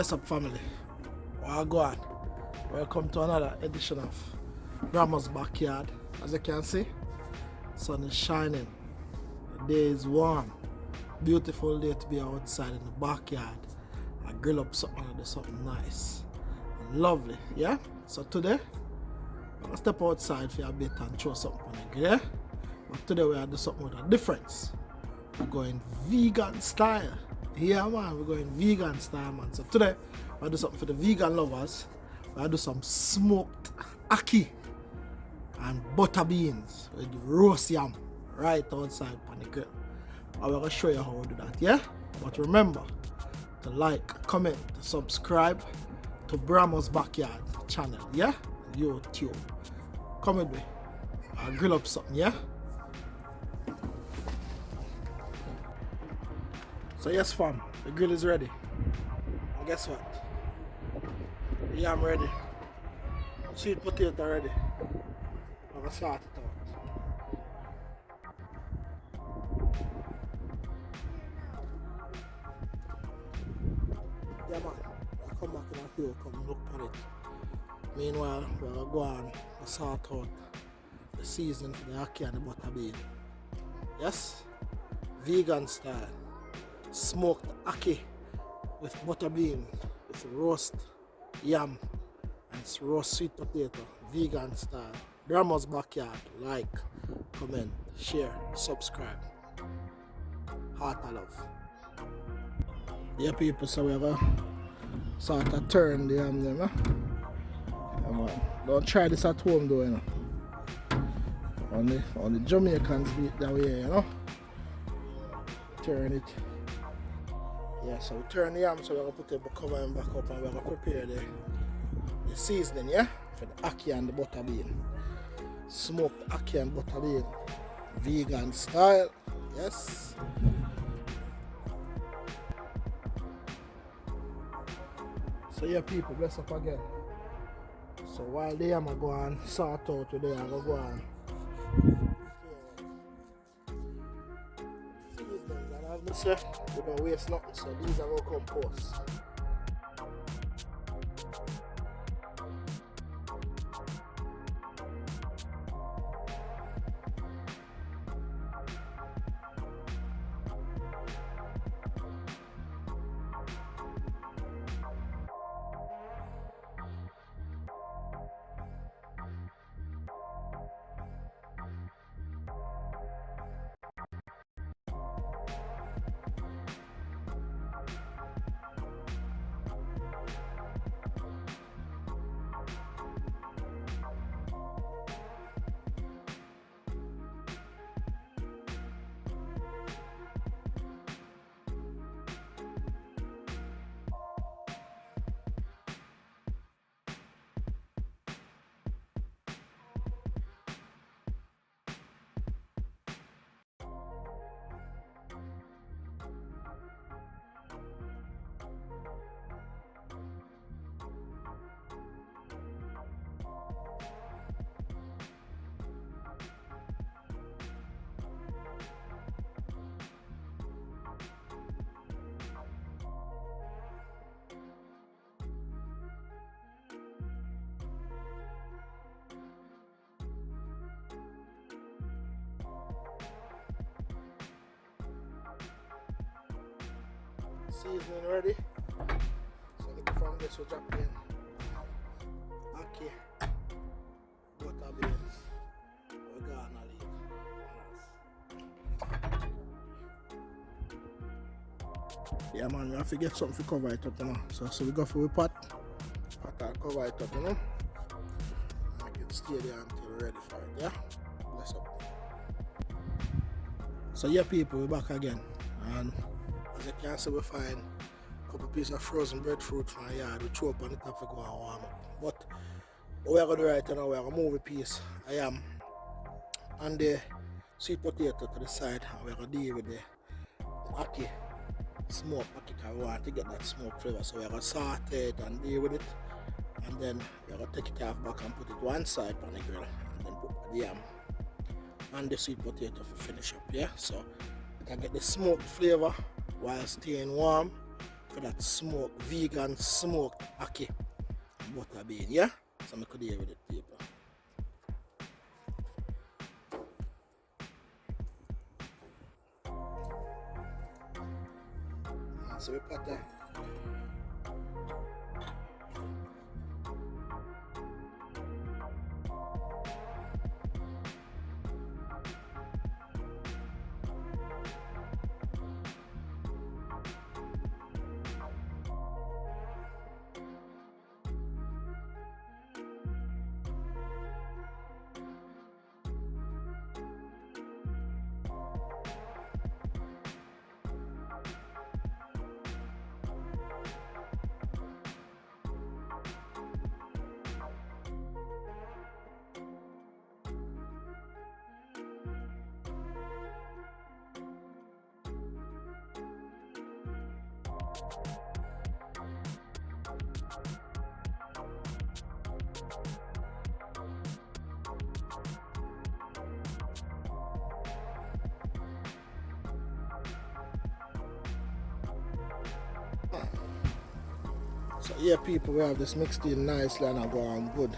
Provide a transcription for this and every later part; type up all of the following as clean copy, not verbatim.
Bless up, family. Well, go on. Welcome to another edition of Grandma's Backyard. As you can see, sun is shining. The day is warm. Beautiful day to be outside in the backyard. I grill up something and do something nice and lovely. Yeah. So today, I'm gonna step outside for a bit and throw something on the grill. But today we are doing something with a difference. We're going vegan style. Yeah, man, we're going vegan style, man. So today, we'll do something for the vegan lovers. We'll do some smoked ackee and butter beans with roast yam right outside on the grill. I will show you how we do that, yeah? But remember to like, comment, subscribe to Grandma's Backyard channel, yeah? YouTube. Come with me. I'll grill up something, yeah? So yes, fam, the grill is ready. And guess what? The yam ready. Sweet potato ready. I'm gonna start it out. Yeah, man, I'll come back in a few, come look at it. Meanwhile, we're gonna go on and sort out the seasoning for the ackee and the butter bean. Yes? Vegan style. Smoked ackee with butter bean, with roast yam and roast sweet potato, vegan style. Grandma's Backyard. Like, comment, share, subscribe. Heart of love. Yeah, people, so we're gonna sort of turn the yam them, Don't try this at home though, you know. Only Jamaicans do it that way, you know. Turn it. Yeah, so we turn the yam, so we're going to put the cover back up and we're going to prepare the seasoning, yeah? For the ackee and the butter bean. Smoked ackee and butter bean. Vegan style, yes? So yeah, people, bless up again. So while the yam are going to sort out today, I'm going to go on. We don't waste nothing, so these are all compost. Seasoning ready. So look from this, we'll drop in ackee, butter beans, we're gonna leave. Yeah, man, we have to get something to cover it up, you know. So we go for a pot and cover it up, you know. Make it stay there until we're ready for it, yeah? Bless up. So yeah, people, we're back again. And as you can see, we find a couple pieces of frozen breadfruit from the yard. We throw up on the top to go and warm up. But what we're going to do right now, we're going to move a piece of yam and the sweet potato to the side, and we're going to deal with the ackee, smoked ackee, because we want to get that smoked flavor. So we're going to saute it and deal with it, and then we're going to take it off back and put it one side on the grill, and then put the yam and the sweet potato to finish up, yeah? So we can get the smoked flavor while staying warm for that smoked, vegan smoked ackee butter bean, yeah? So I could hear with it, people. So we put that. So here people, we have this mixed in nicely and going good.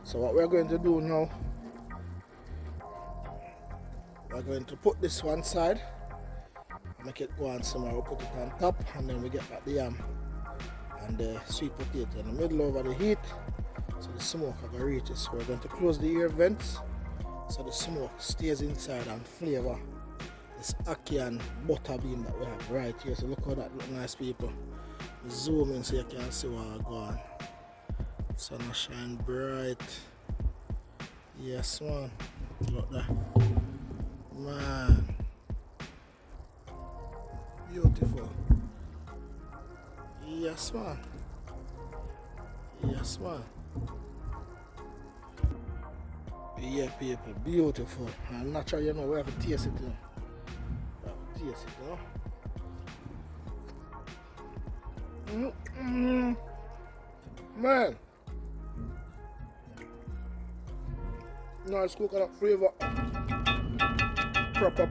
So what we're going to do now, we're going to put this one side, make it go on somewhere, we'll put it on top, and then we get back the yam and the sweet potato in the middle over the heat, so the smoke are going to reach it. So we're going to close the air vents so the smoke stays inside and flavor this ackee and butter bean that we have right here. So look how that look nice, people. Zoom in so you can see what I'm going. Sun shine bright. Yes, man. Look there. Man. Beautiful. Yes, man. Yes, man. Yeah, people. Beautiful. And naturally, you know, we have to taste it, you know. We have to taste it, you know. Man, nice coconut flavor. Proper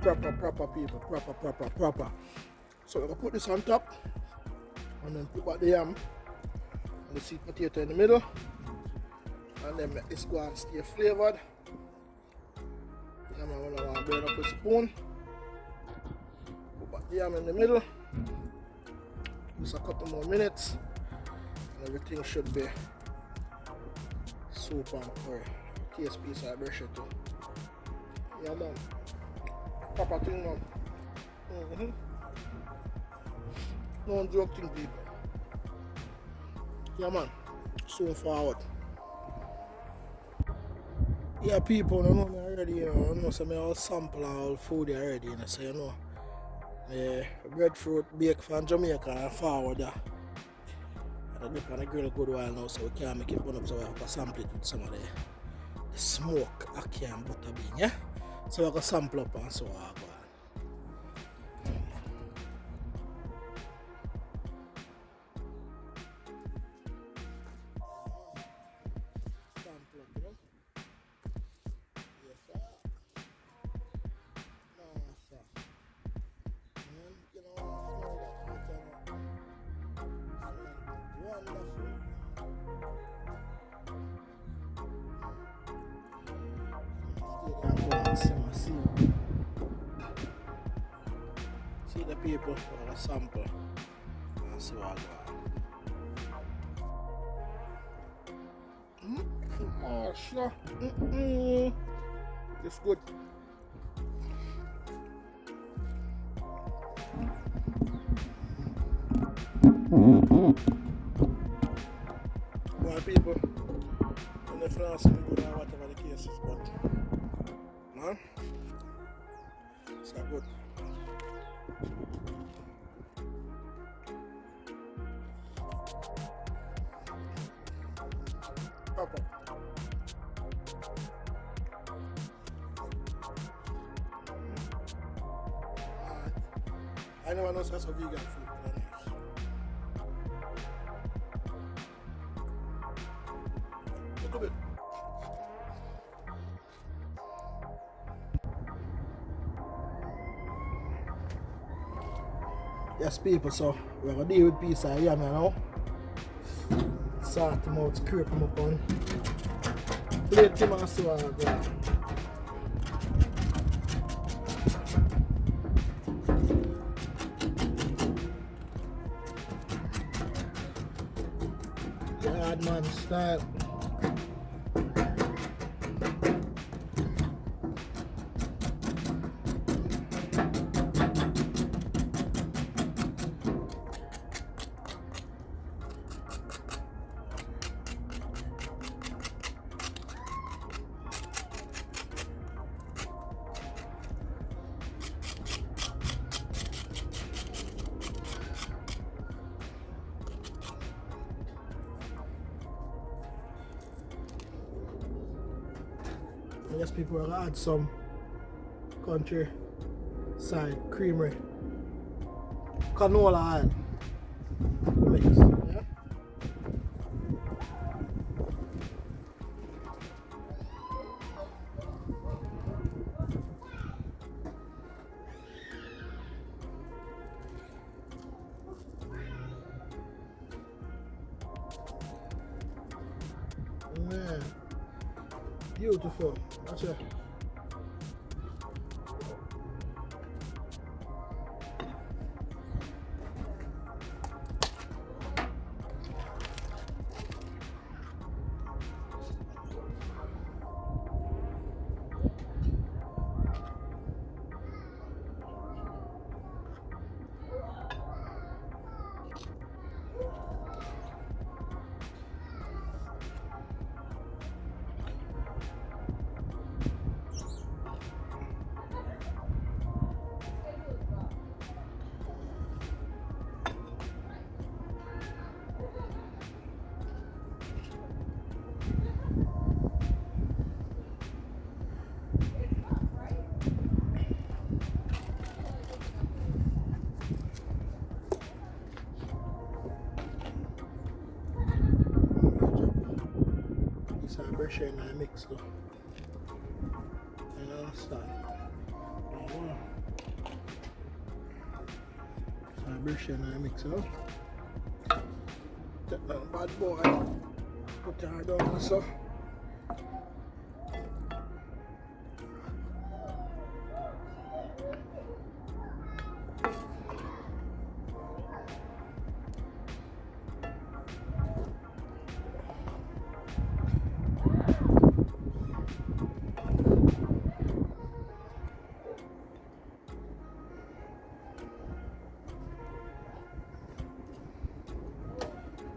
people. Proper. So we're gonna put this on top and then put back the yam and the sweet potato in the middle, and then make this go and stay flavored. Yeah, man, when I want to burn up a spoon, put back the yam in the middle. Just a couple more minutes and everything should be soup and curry. Taste piece of brush it too. Yeah, man. Proper thing, man. No joke thing, people. Yeah, man. So forward. Yeah, people, you know me already, you know so I all sample all food already, you know, so you know. Breadfruit baked from Jamaica and forward that. And I dip on the grill a good while now, so we can't make it burn up, so we have to sample it with some of the smoke ackee and butter bean, yeah? So we can sample up and so on. Sample up, you know? Yes, sir. Nice, sir. And, you know, smell that right now. Wonderful. See the people for a sample and see what I got. Oh, sure. It's good. Well, people, when they France me good or whatever the case is, but man, it's not good. Papa. I never know such a vegan food. Look a bit. Yes, people, so we're gonna deal with piece of yam now. Sort them out, scrape them up on. Plate them and so on. Yard man style. I guess people will add some country side creamery canola oil to mix. Yeah? Man, beautiful. Watch it. Pressure in the mix though. You understand? Pressure in the mix though. Take that bad boy. Put her down so.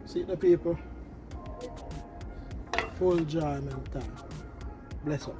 See the people, full joy mental. Bless up.